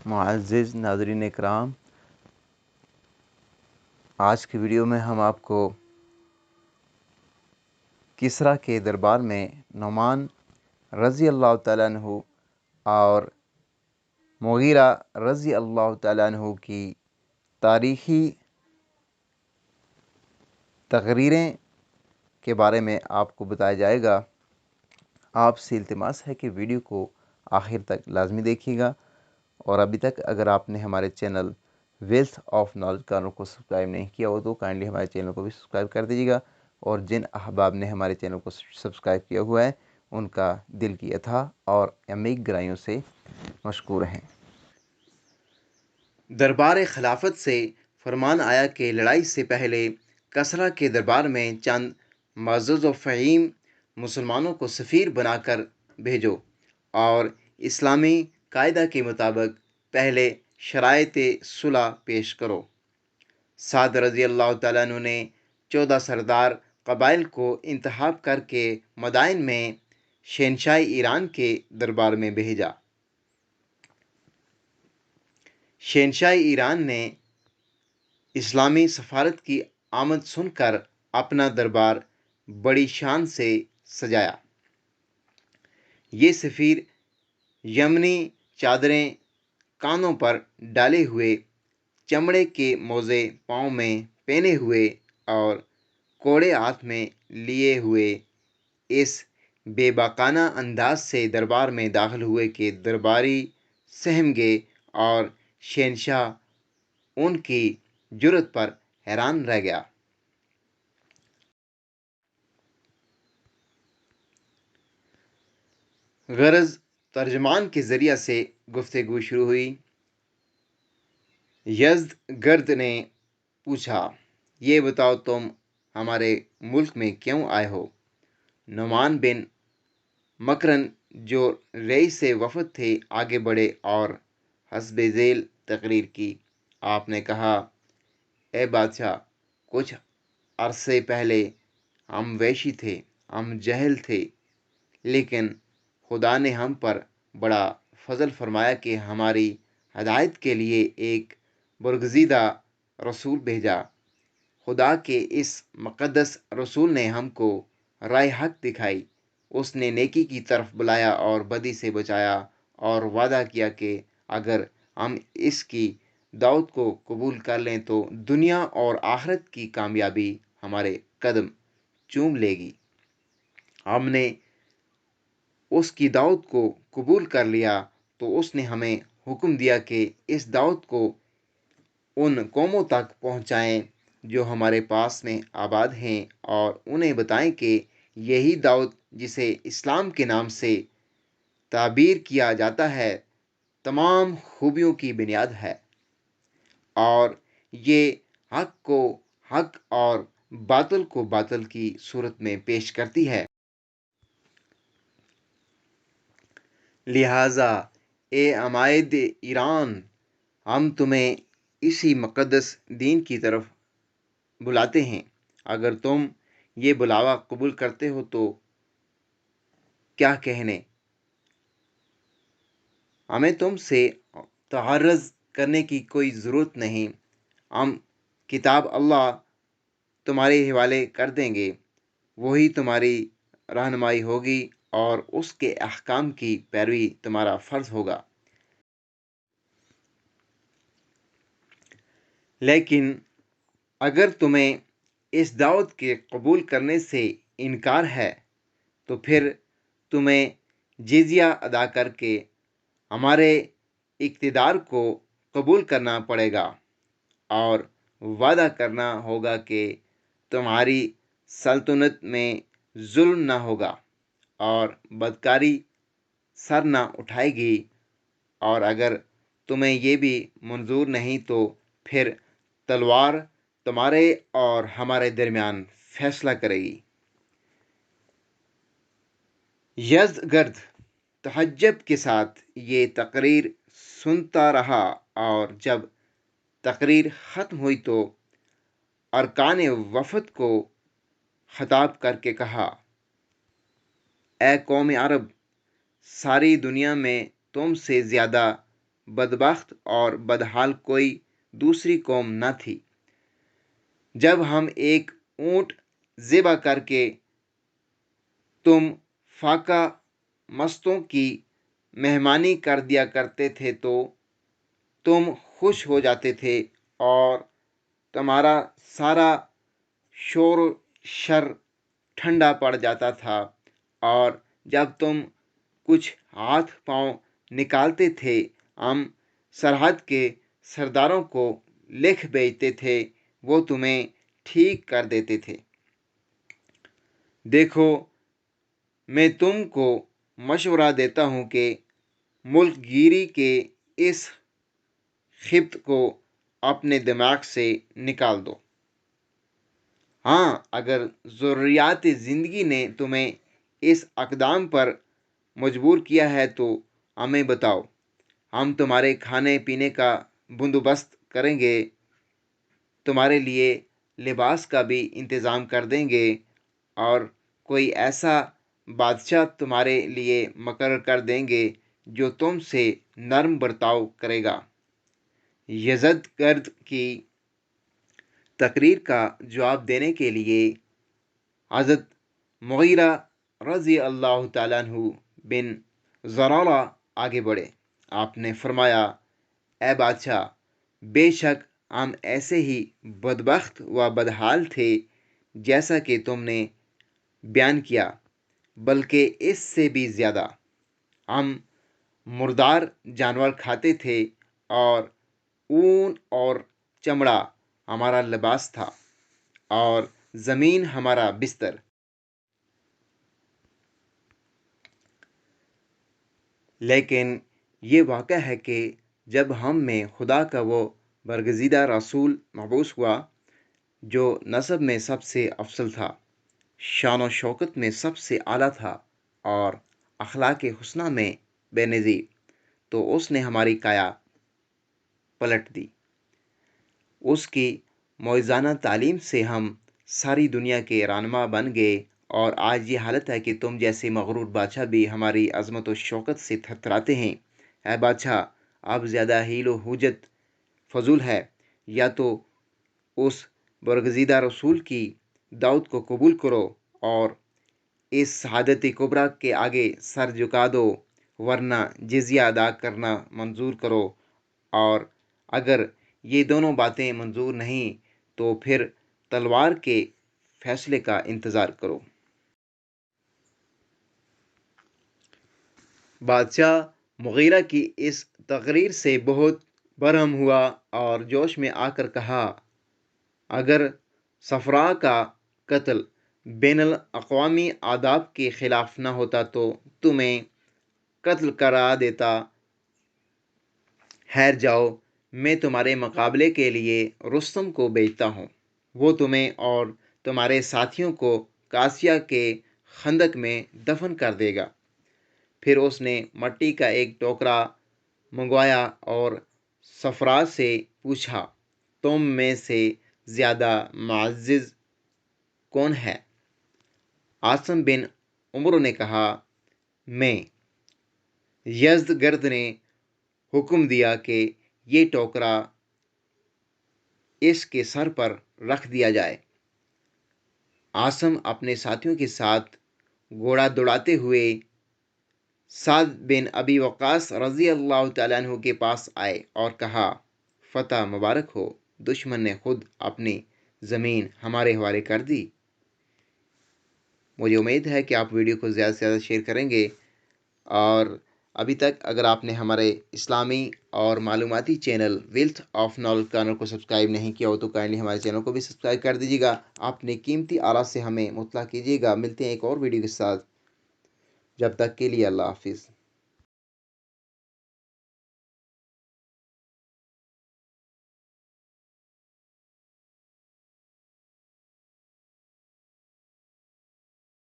معزز ناظرین اکرام، آج کی ویڈیو میں ہم آپ کو کسریٰ کے دربار میں نعمان رضی اللہ تعالیٰ عنہ اور مغیرہ رضی اللہ تعالیٰ عنہ کی تاریخی تقریریں کے بارے میں آپ کو بتایا جائے گا۔ آپ سے التماس ہے کہ ویڈیو کو آخر تک لازمی دیکھیے گا، اور ابھی تک اگر آپ نے ہمارے channel wealth of knowledge corner کو سبسکرائب نہیں کیا ہو تو کائنڈلی ہمارے چینل کو بھی سبسکرائب کر دیجیے گا، اور جن احباب نے ہمارے چینل کو سبسکرائب کیا ہوا ہے ان کا دل کی اتھاہ اور عمیق گہرائیوں سے مشکور ہیں۔ دربار خلافت سے فرمان آیا کہ لڑائی سے پہلے کسریٰ کے دربار میں چند معزز و فہیم مسلمانوں کو سفیر بنا کر بھیجو، اور اسلامی قاعدہ کے مطابق پہلے شرائط صلح پیش کرو۔ سعد رضی اللہ تعالیٰ عنہ نے 14 سردار قبائل کو انتخاب کر کے مدائن میں شہنشاہ ایران کے دربار میں بھیجا۔ شہنشاہ ایران نے اسلامی سفارت کی آمد سن کر اپنا دربار بڑی شان سے سجایا۔ یہ سفیر یمنی چادریں کانوں پر ڈالے ہوئے، چمڑے کے موزے پاؤں میں پہنے ہوئے اور کوڑے ہاتھ میں لیے ہوئے اس بے باکانہ انداز سے دربار میں داخل ہوئے کہ درباری سہم گئے، اور شہنشاہ ان کی جرأت پر حیران رہ گیا۔ غرض ترجمان کے ذریعہ سے گفتگو شروع ہوئی۔ یزدگرد نے پوچھا، یہ بتاؤ تم ہمارے ملک میں کیوں آئے ہو؟ نعمان بن مکرن جو رئیس وفد تھے آگے بڑھے اور حسب ذیل تقریر کی۔ آپ نے کہا، اے بادشاہ، کچھ عرصے پہلے ہم وحشی تھے، ہم جاہل تھے، لیکن خدا نے ہم پر بڑا فضل فرمایا کہ ہماری ہدایت کے لیے ایک برگزیدہ رسول بھیجا۔ خدا کے اس مقدس رسول نے ہم کو راہ حق دکھائی۔ اس نے نیکی کی طرف بلایا اور بدی سے بچایا، اور وعدہ کیا کہ اگر ہم اس کی دعوت کو قبول کر لیں تو دنیا اور آخرت کی کامیابی ہمارے قدم چوم لے گی۔ ہم نے اس کی دعوت کو قبول کر لیا تو اس نے ہمیں حکم دیا کہ اس دعوت کو ان قوموں تک پہنچائیں جو ہمارے پاس میں آباد ہیں، اور انہیں بتائیں کہ یہی دعوت جسے اسلام کے نام سے تعبیر کیا جاتا ہے تمام خوبیوں کی بنیاد ہے، اور یہ حق کو حق اور باطل کو باطل کی صورت میں پیش کرتی ہے۔ لہٰذا اے عمائد ایران، ہم تمہیں اسی مقدس دین کی طرف بلاتے ہیں۔ اگر تم یہ بلاوا قبول کرتے ہو تو کیا کہنے؟ ہمیں تم سے تعرض کرنے کی کوئی ضرورت نہیں۔ ہم کتاب اللہ تمہارے حوالے کر دیں گے، وہی تمہاری رہنمائی ہوگی، اور اس کے احکام کی پیروی تمہارا فرض ہوگا۔ لیکن اگر تمہیں اس دعوت کے قبول کرنے سے انکار ہے تو پھر تمہیں جزیہ ادا کر کے ہمارے اقتدار کو قبول کرنا پڑے گا، اور وعدہ کرنا ہوگا کہ تمہاری سلطنت میں ظلم نہ ہوگا اور بدکاری سر نہ اٹھائے گی، اور اگر تمہیں یہ بھی منظور نہیں تو پھر تلوار تمہارے اور ہمارے درمیان فیصلہ کرے گی۔ یزدگرد تعجب کے ساتھ یہ تقریر سنتا رہا، اور جب تقریر ختم ہوئی تو ارکان وفد کو خطاب کر کے کہا، اے قوم عرب، ساری دنیا میں تم سے زیادہ بدبخت اور بدحال کوئی دوسری قوم نہ تھی۔ جب ہم ایک اونٹ ذبح کر کے تم فاقہ مستوں کی مہمانی کر دیا کرتے تھے تو تم خوش ہو جاتے تھے اور تمہارا سارا شور و شر ٹھنڈا پڑ جاتا تھا، اور جب تم کچھ ہاتھ پاؤں نکالتے تھے ہم سرحد کے سرداروں کو لکھ بھیجتے تھے، وہ تمہیں ٹھیک کر دیتے تھے۔ دیکھو، میں تم کو مشورہ دیتا ہوں کہ ملک گیری کے اس خبط کو اپنے دماغ سے نکال دو۔ ہاں، اگر ضروریات زندگی نے تمہیں اس اقدام پر مجبور کیا ہے تو ہمیں بتاؤ، ہم تمہارے کھانے پینے کا بندوبست کریں گے، تمہارے لیے لباس کا بھی انتظام کر دیں گے، اور کوئی ایسا بادشاہ تمہارے لیے مقرر کر دیں گے جو تم سے نرم برتاؤ کرے گا۔ یزد گرد کی تقریر کا جواب دینے کے لیے حضرت مغیرہ رضی اللہ تعالیٰ عنہ بن زرارہ آگے بڑھے۔ آپ نے فرمایا، اے بادشاہ، بے شک ہم ایسے ہی بدبخت و بدحال تھے جیسا کہ تم نے بیان کیا، بلکہ اس سے بھی زیادہ۔ ہم مردار جانور کھاتے تھے اور اون اور چمڑا ہمارا لباس تھا اور زمین ہمارا بستر۔ لیکن یہ واقعہ ہے کہ جب ہم میں خدا کا وہ برگزیدہ رسول مبعوث ہوا جو نسب میں سب سے افضل تھا، شان و شوکت میں سب سے اعلیٰ تھا اور اخلاق حسنہ میں بے نظیر، تو اس نے ہماری کایا پلٹ دی۔ اس کی موعظانہ تعلیم سے ہم ساری دنیا کے رہنما بن گئے، اور آج یہ حالت ہے کہ تم جیسے مغرور بادشاہ بھی ہماری عظمت و شوکت سے تھرتھراتے ہیں۔ اے بادشاہ، اب زیادہ حیل و حجت فضول ہے، یا تو اس برگزیدہ رسول کی دعوت کو قبول کرو اور اس شہادت کبریٰ کے آگے سر جھکا دو، ورنہ جزیہ ادا کرنا منظور کرو، اور اگر یہ دونوں باتیں منظور نہیں تو پھر تلوار کے فیصلے کا انتظار کرو۔ بادشاہ مغیرہ کی اس تقریر سے بہت برہم ہوا اور جوش میں آ کر کہا، اگر صفراء کا قتل بین الاقوامی آداب کے خلاف نہ ہوتا تو تمہیں قتل کرا دیتا۔ ٹھہر جاؤ، میں تمہارے مقابلے کے لیے رستم کو بھیجتا ہوں، وہ تمہیں اور تمہارے ساتھیوں کو کاسیا کے خندق میں دفن کر دے گا۔ پھر اس نے مٹی کا ایک ٹوکرا منگوایا اور صفراء سے پوچھا، تم میں سے زیادہ معزز کون ہے؟ عاصم بن عمرو نے کہا، میں۔ یزدگرد نے حکم دیا کہ یہ ٹوکرا اس کے سر پر رکھ دیا جائے۔ عاصم اپنے ساتھیوں کے ساتھ گھوڑا دوڑاتے ہوئے سعد بن ابی وقاص رضی اللہ تعالیٰ عنہ کے پاس آئے اور کہا، فتح مبارک ہو، دشمن نے خود اپنی زمین ہمارے حوالے کر دی۔ مجھے امید ہے کہ آپ ویڈیو کو زیادہ سے زیادہ شیئر کریں گے، اور ابھی تک اگر آپ نے ہمارے اسلامی اور معلوماتی channel wealth of knowledge channel کو سبسکرائب نہیں کیا ہو تو کائنڈلی ہمارے چینل کو بھی سبسکرائب کر دیجیے گا۔ اپنے قیمتی آراء سے ہمیں مطلع کیجیے گا۔ ملتے ہیں ایک اور ویڈیو کے ساتھ، جب تک کے لیے اللہ حافظ۔